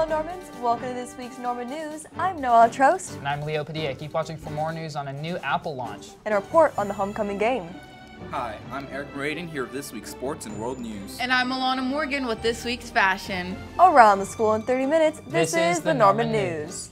Hello, Normans. Welcome to this week's Norman News. I'm Noelle Trost. And I'm Leo Padilla. Keep watching for more news on a new Apple launch. And a report on the homecoming game. Hi, I'm Eric Meraden here with this week's sports and world news. And I'm Alana Morgan with this week's fashion. Around the school in 30 minutes, this is the Norman News.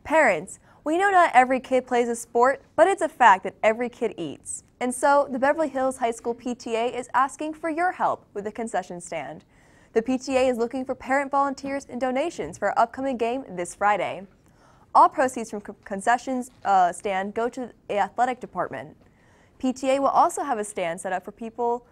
Parents, we know not every kid plays a sport, but it's a fact that every kid eats. And so, the Beverly Hills High School PTA is asking for your help with the concession stand. The PTA is looking for parent volunteers and donations for our upcoming game this Friday. All proceeds from concessions stand go to the athletic department. PTA will also have a stand set up for people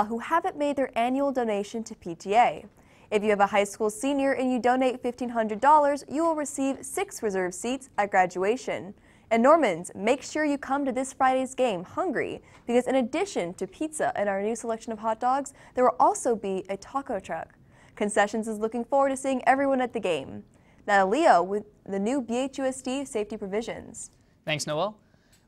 who haven't made their annual donation to PTA. If you have a high school senior and you donate $1,500, you will receive 6 reserved seats at graduation. And Normans, make sure you come to this Friday's game hungry, because in addition to pizza and our new selection of hot dogs, there will also be a taco truck. Concessions is looking forward to seeing everyone at the game. Now Leo with the new BHUSD safety provisions. Thanks, Noel.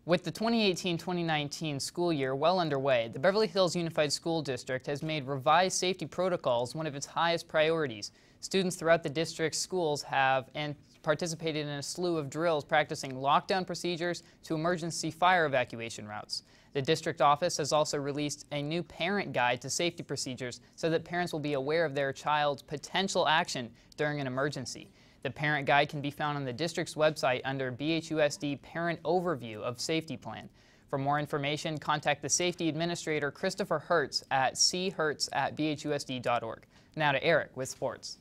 With the 2018-2019 school year well underway, the Beverly Hills Unified School District has made revised safety protocols one of its highest priorities. Students throughout the district's schools have participated in a slew of drills practicing lockdown procedures to emergency fire evacuation routes. The district office has also released a new parent guide to safety procedures so that parents will be aware of their child's potential action during an emergency. The parent guide can be found on the district's website under BHUSD Parent Overview of Safety Plan. For more information, contact the Safety Administrator Christopher Hertz atchertz@bhusd.org. Now to Eric with sports.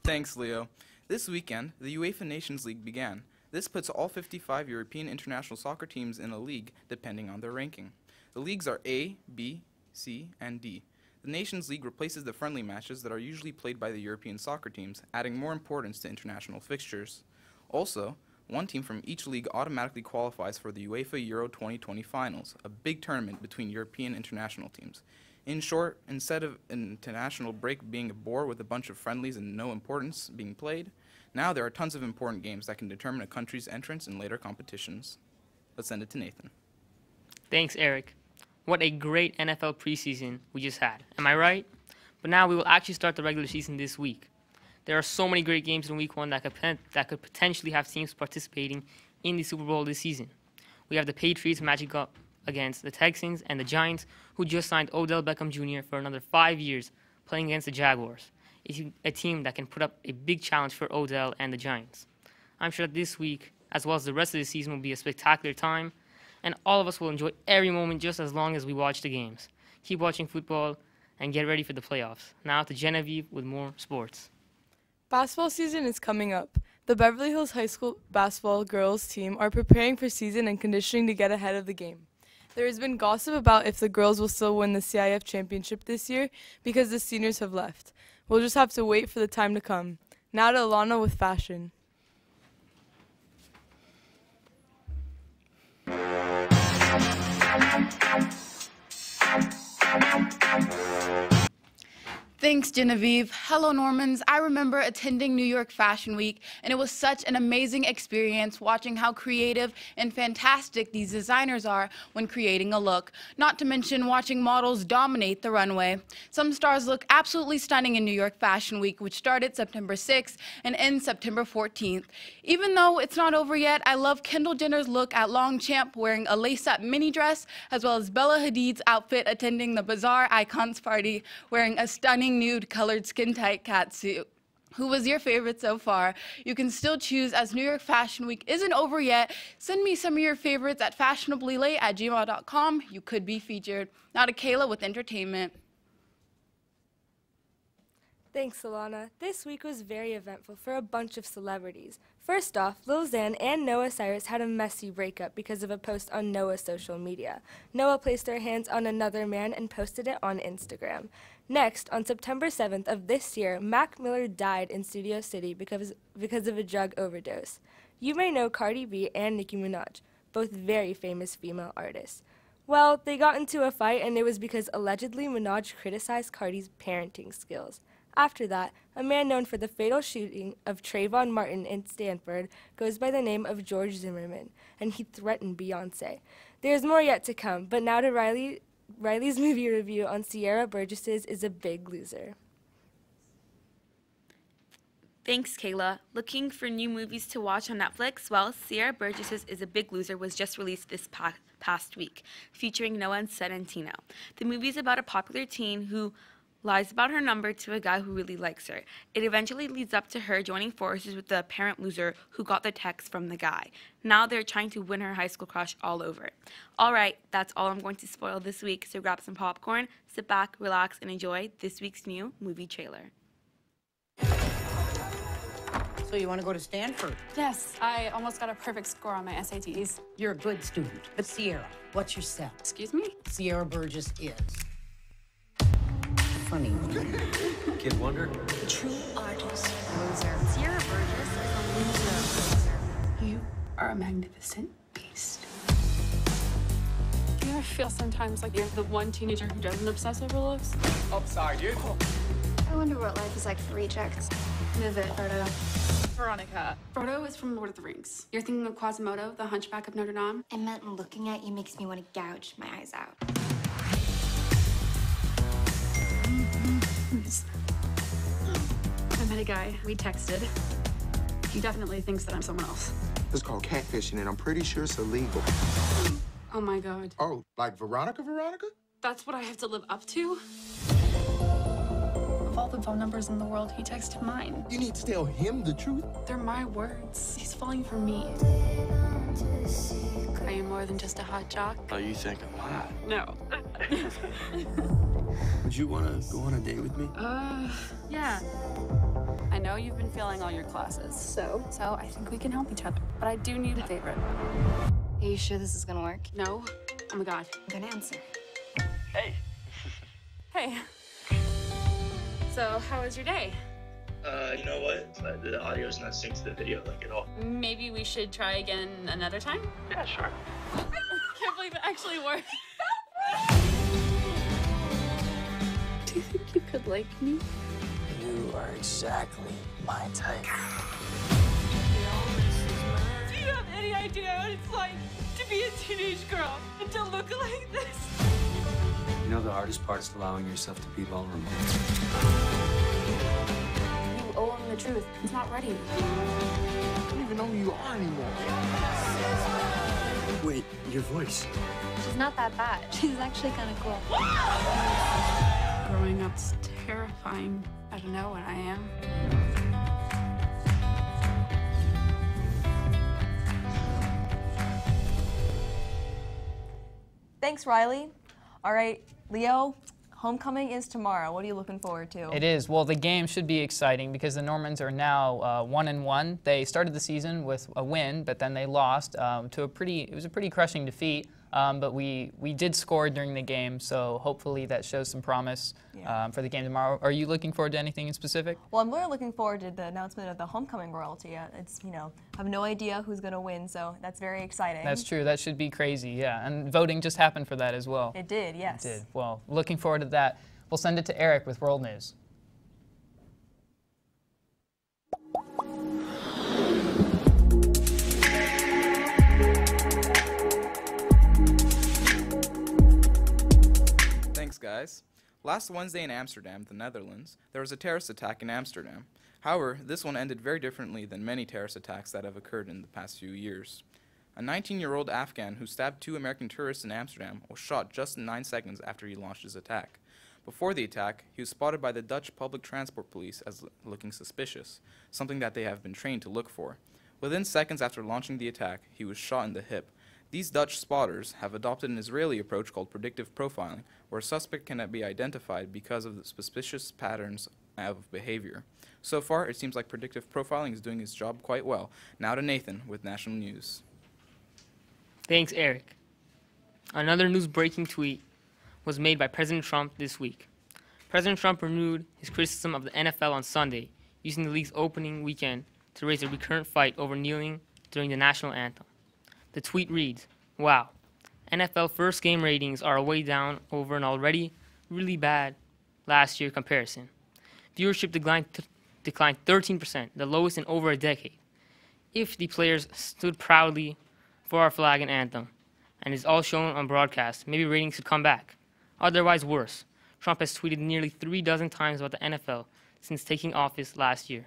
Thanks, Leo. This weekend, the UEFA Nations League began. This puts all 55 European international soccer teams in a league, depending on their ranking. The leagues are A, B, C, and D. The Nations League replaces the friendly matches that are usually played by the European soccer teams, adding more importance to international fixtures. Also, one team from each league automatically qualifies for the UEFA Euro 2020 finals, a big tournament between European international teams. In short, instead of an international break being a bore with a bunch of friendlies and no importance being played, now there are tons of important games that can determine a country's entrance in later competitions. Let's send it to Nathan. Thanks, Eric. What a great NFL preseason we just had. Am I right? But now we will actually start the regular season this week. There are so many great games in Week 1 that could potentially have teams participating in the Super Bowl this season. We have the Patriots matching up against the Texans and the Giants, who just signed Odell Beckham Jr. for another 5 years, playing against the Jaguars, a team that can put up a big challenge for Odell and the Giants. I'm sure that this week, as well as the rest of the season, will be a spectacular time, and all of us will enjoy every moment just as long as we watch the games. Keep watching football and get ready for the playoffs. Now to Genevieve with more sports. Basketball season is coming up. The Beverly Hills High School basketball girls team are preparing for season and conditioning to get ahead of the game. There has been gossip about if the girls will still win the CIF championship this year because the seniors have left. We'll just have to wait for the time to come. Now to Alana with fashion. Thanks, Genevieve. Hello, Normans. I remember attending New York Fashion Week, and it was such an amazing experience watching how creative and fantastic these designers are when creating a look, not to mention watching models dominate the runway. Some stars look absolutely stunning in New York Fashion Week, which started September 6th and ends September 14th. Even though it's not over yet, I love Kendall Jenner's look at Longchamp wearing a lace-up mini dress, as well as Bella Hadid's outfit attending the Bazaar Icons party wearing a stunning nude colored skin-tight catsuit. Who was your favorite so far? You can still choose, as New York Fashion Week isn't over yet. Send me some of your favorites at fashionablylate@gmail.com. You could be featured. Now to Kayla with entertainment. Thanks, Alana. This week was very eventful for a bunch of celebrities. First off, Lil Xan and Noah Cyrus had a messy breakup because of a post on Noah's social media. Noah placed their hands on another man and posted it on Instagram. Next, on September 7th of this year, Mac Miller died in Studio City because of a drug overdose. You may know Cardi B and Nicki Minaj, both very famous female artists. Well, they got into a fight, and it was because allegedly Minaj criticized Cardi's parenting skills. After that, a man known for the fatal shooting of Trayvon Martin in Stanford goes by the name of George Zimmerman, and he threatened Beyoncé. There's more yet to come, but now to Riley's movie review on Sierra Burgess's Is a Big Loser. Thanks, Kayla. Looking for new movies to watch on Netflix? Well, Sierra Burgess's Is a Big Loser was just released this past week, featuring Noah and Centino. The movie is about a popular teen who lies about her number to a guy who really likes her. It eventually leads up to her joining forces with the apparent loser who got the text from the guy. Now they're trying to win her high school crush all over. All right, that's all I'm going to spoil this week, so grab some popcorn, sit back, relax, and enjoy this week's new movie trailer. So you want to go to Stanford? Yes, I almost got a perfect score on my SATs. You're a good student. But Sierra, what's your set? Excuse me? Sierra Burgess is funny. Kid Wonder? True artist. Loser. Sierra Burgess is a loser. You are a magnificent beast. Do you ever feel sometimes like you're the one teenager who doesn't obsess over looks? Upside you. I wonder what life is like for rejects. Move it, Frodo. Veronica. Frodo is from Lord of the Rings. You're thinking of Quasimodo, the Hunchback of Notre Dame? I meant looking at you makes me want to gouge my eyes out. I met a guy. We texted. He definitely thinks that I'm someone else. It's called catfishing, and I'm pretty sure it's illegal. Oh my God. Oh, like Veronica? That's what I have to live up to? Of all the phone numbers in the world, he texted mine. You need to tell him the truth. They're my words. He's falling for me. Are you more than just a hot jock? Oh, you think I'm hot? No. Would you want to go on a date with me? Yeah. I know you've been failing all your classes, so I think we can help each other. But I do need a favor. Are you sure this is gonna work? No? Oh my God. I'm gonna answer. Hey. Hey. So, how was your day? You know what? The audio's not synced to the video like at all. Maybe we should try again another time? Yeah, sure. I can't believe it actually worked. Do you think you could like me? You are exactly my type. Do you have any idea what it's like to be a teenage girl and to look like this? You know the hardest part is allowing yourself to be vulnerable. You owe him the truth. He's not ready. I don't even know who you are anymore. Wait, your voice. She's not that bad. She's actually kind of cool. Growing up's terrifying. I don't know what I am. Thanks, Riley. All right, Leo, homecoming is tomorrow. What are you looking forward to? It is. Well, the game should be exciting because the Normans are now 1-1. They started the season with a win, but then they lost to it was a pretty crushing defeat. But we did score during the game, so hopefully that shows some promise for the game tomorrow. Are you looking forward to anything in specific? Well, I'm really looking forward to the announcement of the homecoming royalty. It's, I have no idea who's going to win, so that's very exciting. That's true. That should be crazy, yeah. And voting just happened for that as well. It did, yes. It did. Well, looking forward to that. We'll send it to Eric with World News. Thanks, guys. Last Wednesday in Amsterdam, the Netherlands, there was a terrorist attack in Amsterdam. However, this one ended very differently than many terrorist attacks that have occurred in the past few years. A 19-year-old Afghan who stabbed 2 American tourists in Amsterdam was shot just 9 seconds after he launched his attack. Before the attack, he was spotted by the Dutch public transport police as looking suspicious, something that they have been trained to look for. Within seconds after launching the attack, he was shot in the hip. These Dutch spotters have adopted an Israeli approach called predictive profiling, where a suspect cannot be identified because of the suspicious patterns of behavior. So far, it seems like predictive profiling is doing its job quite well. Now to Nathan with national news. Thanks, Eric. Another news-breaking tweet was made by President Trump this week. President Trump renewed his criticism of the NFL on Sunday, using the league's opening weekend to raise a recurrent fight over kneeling during the national anthem. The tweet reads, "Wow, NFL first game ratings are way down over an already really bad last year comparison. Viewership declined 13%, the lowest in over a decade. If the players stood proudly for our flag and anthem, and is all shown on broadcast, maybe ratings could come back. Otherwise, worse. Trump has tweeted nearly 36 times about the NFL since taking office last year.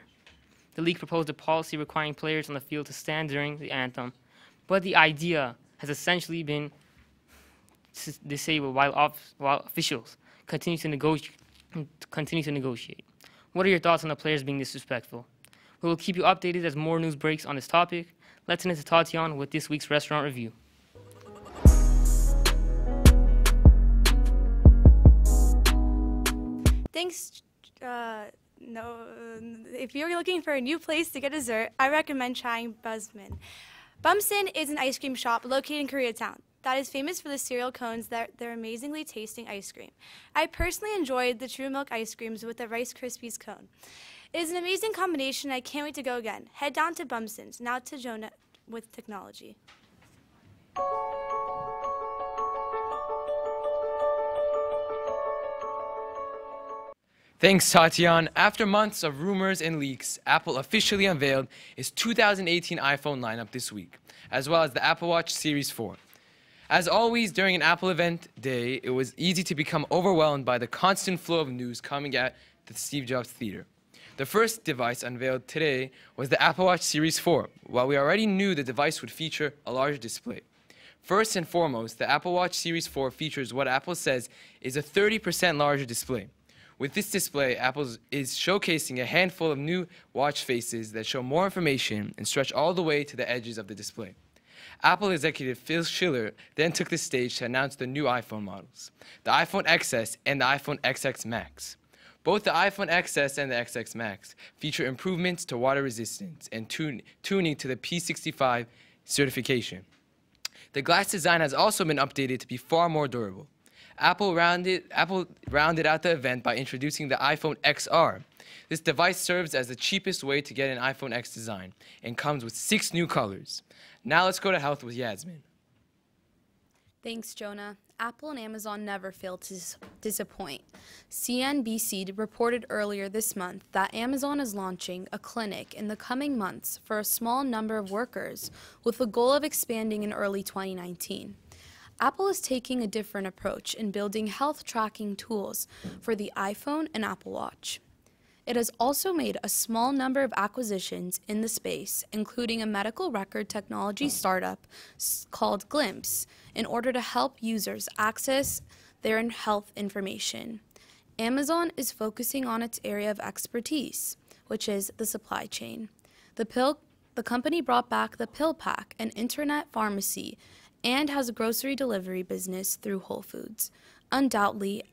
The league proposed a policy requiring players on the field to stand during the anthem, but the idea has essentially been disabled while officials continue to negotiate. What are your thoughts on the players being disrespectful? We will keep you updated as more news breaks on this topic. Let's turn to Tatiana with this week's restaurant review. Thanks. If you're looking for a new place to get dessert, I recommend trying Busman. Busman is an ice cream shop located in Koreatown that is famous for the cereal cones that they're amazingly tasting ice cream. I personally enjoyed the True Milk ice creams with the Rice Krispies cone. It is an amazing combination. I can't wait to go again. Head down to Busman's. Now to Jonah with technology. Thanks, Tatiana. After months of rumors and leaks, Apple officially unveiled its 2018 iPhone lineup this week, as well as the Apple Watch Series 4. As always, during an Apple event day, it was easy to become overwhelmed by the constant flow of news coming at the Steve Jobs Theater. The first device unveiled today was the Apple Watch Series 4, while we already knew the device would feature a larger display. First and foremost, the Apple Watch Series 4 features what Apple says is a 30% larger display. With this display, Apple is showcasing a handful of new watch faces that show more information and stretch all the way to the edges of the display. Apple executive Phil Schiller then took the stage to announce the new iPhone models, the iPhone XS and the iPhone XX Max. Both the iPhone XS and the XX Max feature improvements to water resistance and tuning to the P65 certification. The glass design has also been updated to be far more durable. Apple rounded out the event by introducing the iPhone XR. This device serves as the cheapest way to get an iPhone X design and comes with 6 new colors. Now let's go to health with Yasmin. Thanks, Jonah. Apple and Amazon never fail to disappoint. CNBC reported earlier this month that Amazon is launching a clinic in the coming months for a small number of workers with the goal of expanding in early 2019. Apple is taking a different approach in building health tracking tools for the iPhone and Apple Watch. It has also made a small number of acquisitions in the space, including a medical record technology startup called Glimpse, in order to help users access their health information. Amazon is focusing on its area of expertise, which is the supply chain. The company brought back the Pill Pack, an internet pharmacy, and has a grocery delivery business through Whole Foods. Undoubtedly,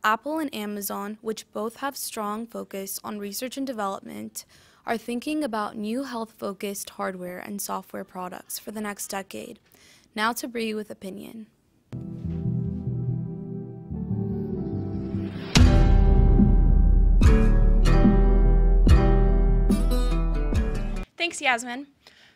Apple and Amazon, which both have strong focus on research and development, are thinking about new health-focused hardware and software products for the next decade. Now to Bree with opinion. Thanks, Yasmin.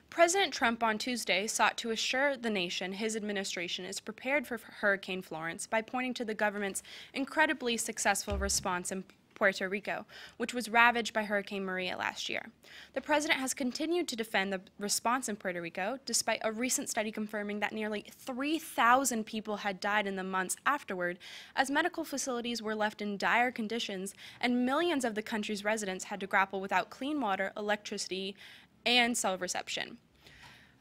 President Trump on Tuesday sought to assure the nation his administration is prepared for Hurricane Florence by pointing to the government's incredibly successful response in Puerto Rico, which was ravaged by Hurricane Maria last year. The president has continued to defend the response in Puerto Rico, despite a recent study confirming that nearly 3,000 people had died in the months afterward, as medical facilities were left in dire conditions and millions of the country's residents had to grapple without clean water, electricity, and cell reception.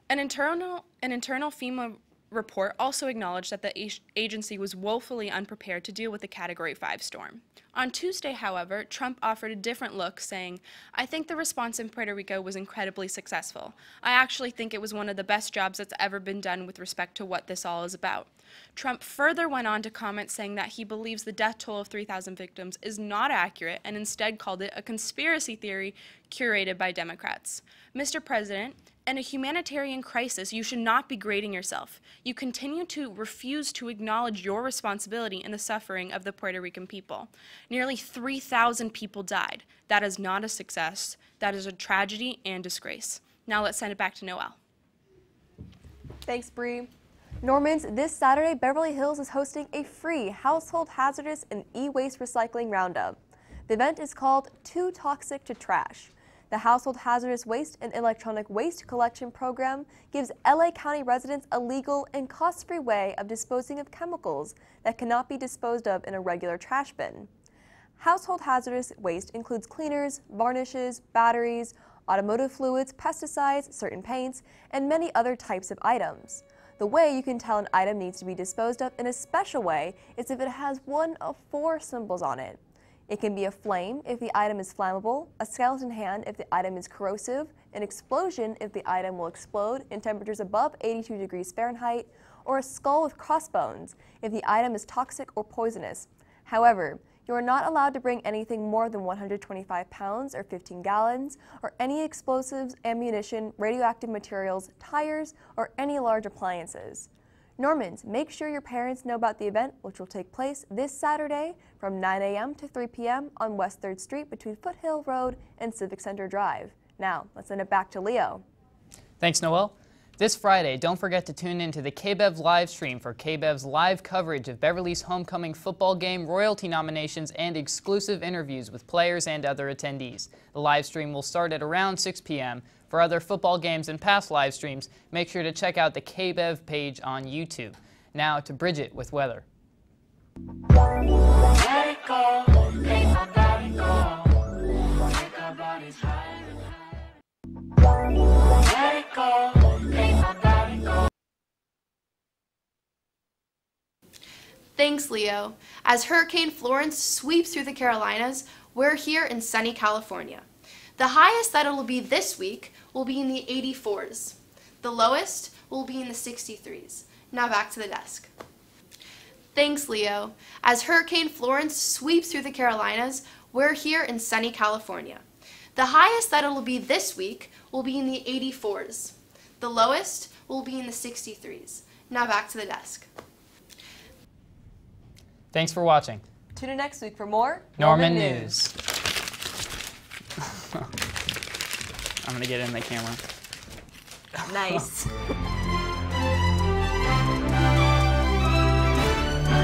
An internal FEMA report also acknowledged that the agency was woefully unprepared to deal with the Category 5 storm. On Tuesday, however, Trump offered a different look, saying, "I think the response in Puerto Rico was incredibly successful. I actually think it was one of the best jobs that's ever been done with respect to what this all is about." Trump further went on to comment, saying that he believes the death toll of 3,000 victims is not accurate and instead called it a conspiracy theory curated by Democrats. Mr. President, in a humanitarian crisis, you should not be grading yourself. You continue to refuse to acknowledge your responsibility in the suffering of the Puerto Rican people. Nearly 3,000 people died. That is not a success. That is a tragedy and disgrace. Now let's send it back to Noel. Thanks, Bree. Normans, this Saturday, Beverly Hills is hosting a free household hazardous and e-waste recycling roundup. The event is called Too Toxic to Trash. The Household Hazardous Waste and Electronic Waste Collection Program gives LA County residents a legal and cost-free way of disposing of chemicals that cannot be disposed of in a regular trash bin. Household hazardous waste includes cleaners, varnishes, batteries, automotive fluids, pesticides, certain paints, and many other types of items. The way you can tell an item needs to be disposed of in a special way is if it has one of 4 symbols on it. It can be a flame if the item is flammable, a skeleton hand if the item is corrosive, an explosion if the item will explode in temperatures above 82 degrees Fahrenheit, or a skull with crossbones if the item is toxic or poisonous. However, you are not allowed to bring anything more than 125 pounds or 15 gallons, or any explosives, ammunition, radioactive materials, tires, or any large appliances. Normans, make sure your parents know about the event, which will take place this Saturday from 9 a.m. to 3 p.m. on West 3rd Street between Foothill Road and Civic Center Drive. Now, let's send it back to Leo. Thanks, Noel. This Friday, don't forget to tune in to the Kbev live stream for Kbev's live coverage of Beverly's homecoming football game, royalty nominations, and exclusive interviews with players and other attendees. The live stream will start at around 6 p.m. For other football games and past live streams, make sure to check out the Kbev page on YouTube. Now to Bridgette with weather. Thanks, Leo. As Hurricane Florence sweeps through the Carolinas, we're here in sunny California. The highest that it will be this week will be in the 84s. The lowest will be in the 63s. Now back to the desk. Thanks, Leo. As Hurricane Florence sweeps through the Carolinas, we're here in sunny California. The highest that it will be this week will be in the 84s. The lowest will be in the 63s. Now back to the desk. Thanks for watching. Tune in next week for more Norman News. I'm going to get in the camera. Nice.